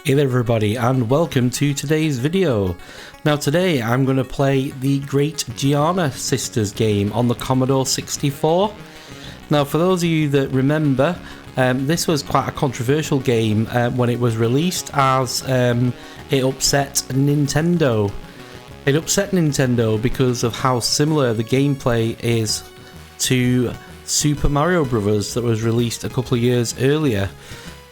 Hey there everybody, and welcome to today's video. Now today I'm going to play the Great Giana Sisters game on the Commodore 64. Now for those of you that remember, this was quite a controversial game when it was released, as it upset Nintendo. It upset Nintendo because of how similar the gameplay is to Super Mario Bros. That was released a couple of years earlier.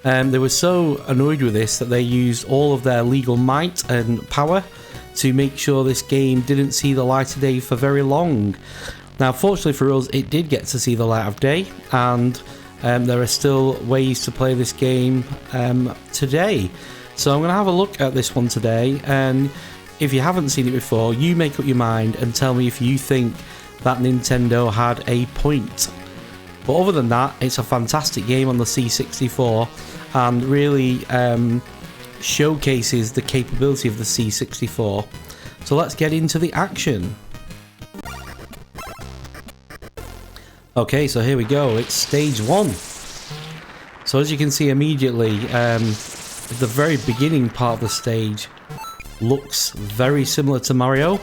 They were so annoyed with this that they used all of their legal might and power to make sure this game didn't see the light of day for very long. Now fortunately for us, it did get to see the light of day, and there are still ways to play this game today. So I'm going to have a look at this one today, and if you haven't seen it before, you make up your mind and tell me if you think that Nintendo had a point. But other than that, it's a fantastic game on the C64 and really showcases the capability of the C64. So let's get into the action. Okay, so here we go. It's stage 1. So as you can see immediately, the very beginning part of the stage looks very similar to Mario.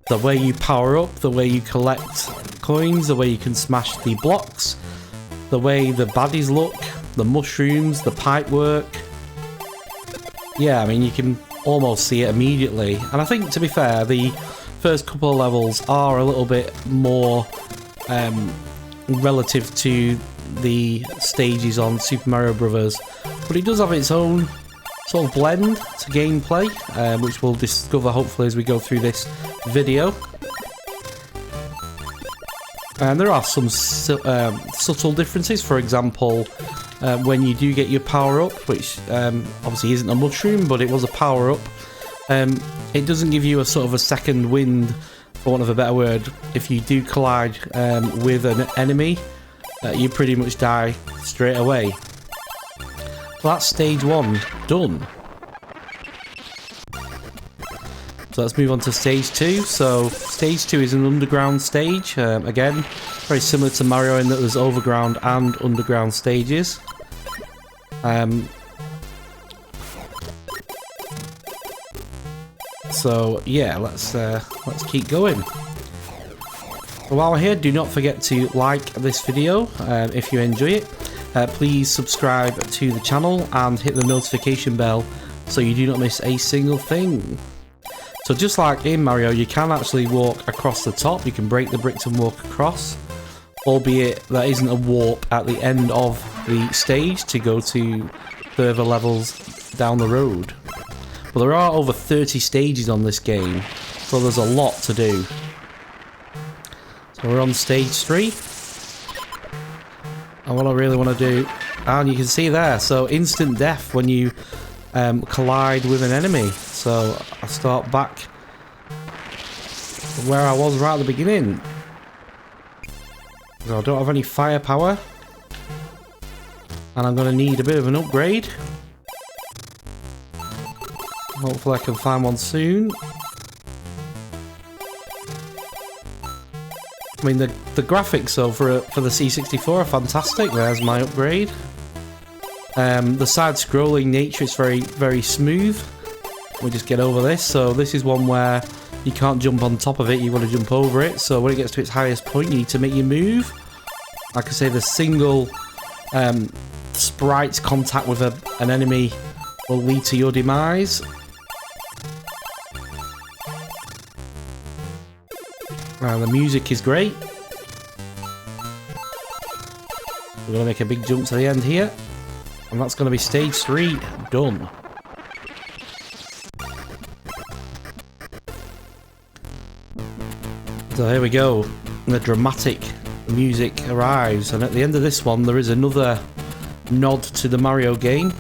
The way you power up, the way you collect coins, the way you can smash the blocks, the way the baddies look, the mushrooms, the pipe work. Yeah, I mean, you can almost see it immediately. And I think, to be fair, the first couple of levels are a little bit more relative to the stages on Super Mario Bros. But it does have its own sort of blend to gameplay, which we'll discover hopefully as we go through this video. And there are some subtle differences. For example, when you do get your power up, which obviously isn't a mushroom, but it was a power up, it doesn't give you a sort of a second wind, for want of a better word. If you do collide with an enemy, you pretty much die straight away. So that's stage 1 done. So let's move on to stage 2. So stage 2 is an underground stage. Again, very similar to Mario in that there's overground and underground stages. So yeah, let's keep going. While we're here, do not forget to like this video if you enjoy it. Please subscribe to the channel and hit the notification bell so you do not miss a single thing. So just like in Mario, you can actually walk across the top. You can break the bricks and walk across, albeit there isn't a warp at the end of the stage to go to further levels down the road. But there are over 30 stages on this game, so there's a lot to do. So we're on stage 3. And what I really want to do, and you can see there, so instant death when you collide with an enemy. So I start back where I was right at the beginning. So I don't have any firepower, and I'm going to need a bit of an upgrade. Hopefully I can find one soon. I mean, the graphics though for the C64 are fantastic. There's my upgrade. The side-scrolling nature is very, very smooth. We just get over this. So this is one where you can't jump on top of it, you want to jump over it. So when it gets to its highest point, you need to make your move. Like I say, the single sprite contact with an enemy will lead to your demise. The music is great. We're going to make a big jump to the end here. And that's going to be stage 3 done. So here we go. The dramatic music arrives. And at the end of this one, there is another nod to the Mario game,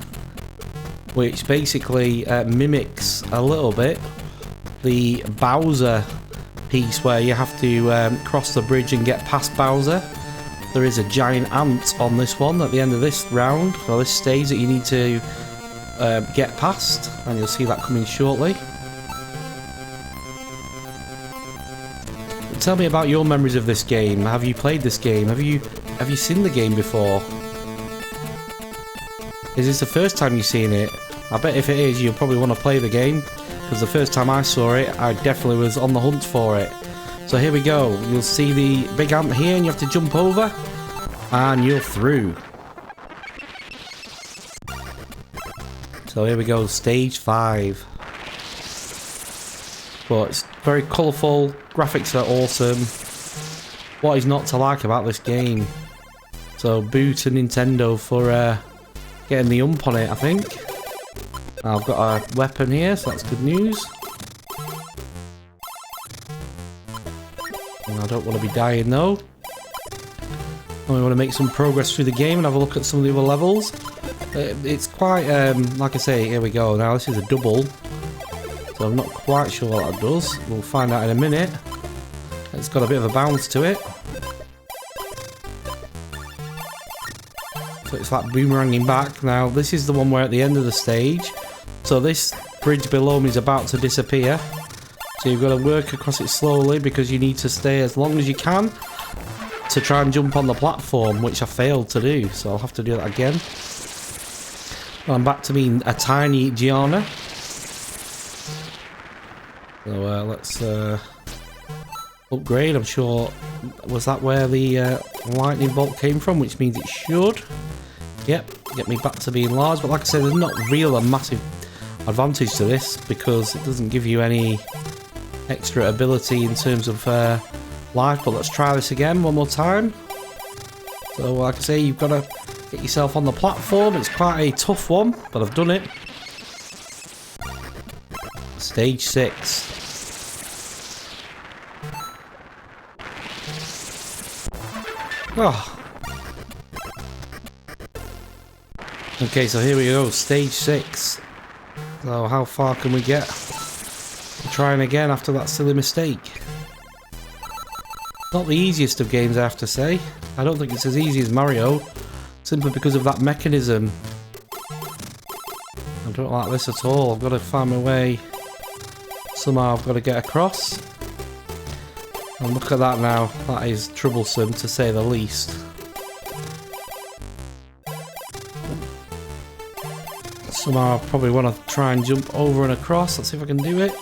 which basically mimics a little bit the Bowser piece where you have to cross the bridge and get past Bowser. There is a giant ant on this one at the end of this round, or this stage, that you need to get past, and you'll see that coming shortly. Tell me about your memories of this game. Have you played this game? Have you seen the game before? Is this the first time you've seen it? I bet if it is, you'll probably want to play the game, because the first time I saw it, I definitely was on the hunt for it. So here we go. You'll see the big ant here, and you have to jump over, and you're through. So here we go, stage 5. But it's very colourful, graphics are awesome. What is not to like about this game? So boo to Nintendo for getting the ump on it, I think. I've got a weapon here, so that's good news. And I don't want to be dying though. I want to make some progress through the game and have a look at some of the other levels. It's quite, like I say, here we go. Now this is a double, so I'm not quite sure what that does. We'll find out in a minute. It's got a bit of a bounce to it. So it's like boomeranging back. Now this is the one where at the end of the stage, so this bridge below me is about to disappear. So you've got to work across it slowly because you need to stay as long as you can to try and jump on the platform, which I failed to do. So I'll have to do that again. I'm back to being a tiny Giana. So let's upgrade. I'm sure, was that where the lightning bolt came from? Which means it should. Yep, get me back to being large. But like I said, there's not really a massive advantage to this because it doesn't give you any extra ability in terms of life. But let's try this again one more time. So like I say, you've got to get yourself on the platform. It's quite a tough one, but I've done it. Stage 6. Oh. Okay, so here we go, stage 6. So how far can we get? We're trying again after that silly mistake. Not the easiest of games, I have to say. I don't think it's as easy as Mario, simply because of that mechanism. I don't like this at all. I've got to find my way. Somehow I've got to get across. And look at that now. That is troublesome, to say the least. Somehow I probably want to try and jump over and across. Let's see if I can do it.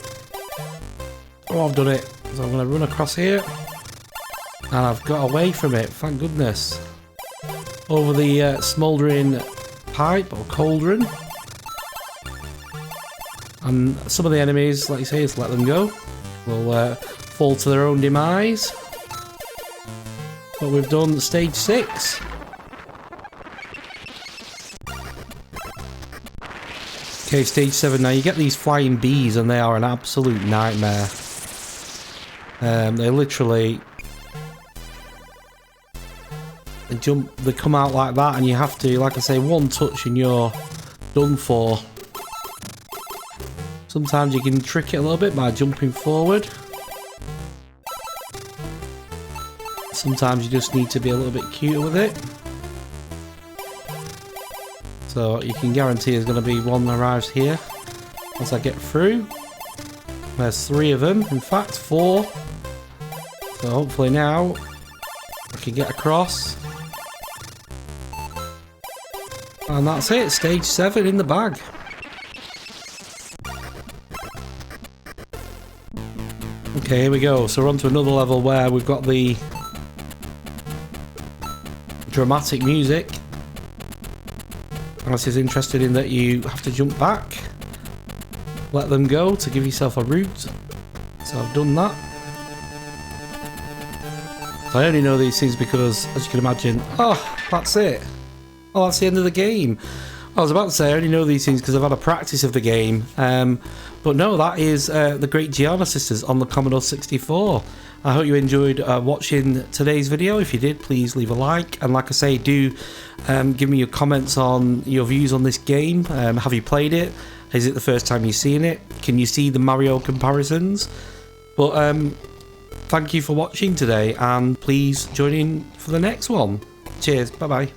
Oh, I've done it. So I'm going to run across here. And I've got away from it, thank goodness. Over the smouldering pipe or cauldron. And some of the enemies, like you say, just let them go. Will fall to their own demise. But we've done stage 6. Okay, stage 7 now. You get these flying bees and they are an absolute nightmare. They literally... They come out like that and you have to, like I say, one touch and you're done for. Sometimes you can trick it a little bit by jumping forward. Sometimes you just need to be a little bit cuter with it. So you can guarantee there's going to be one that arrives here once I get through. There's 3 of them, in fact 4. So hopefully now I can get across. And that's it, stage 7 in the bag. Okay, here we go. So we're on to another level where we've got the dramatic music. And this is interested in that you have to jump back, let them go to give yourself a route. So I've done that. So I only know these things because, as you can imagine, oh, that's it. Oh, that's the end of the game. I was about to say I only know these things because I've had a practice of the game. But no, that is the Great Giana Sisters on the Commodore 64. I hope you enjoyed watching today's video. If you did, please leave a like. And like I say, do give me your comments on your views on this game. Have you played it? Is it the first time you've seen it? Can you see the Mario comparisons? But thank you for watching today, and please join in for the next one. Cheers, bye bye.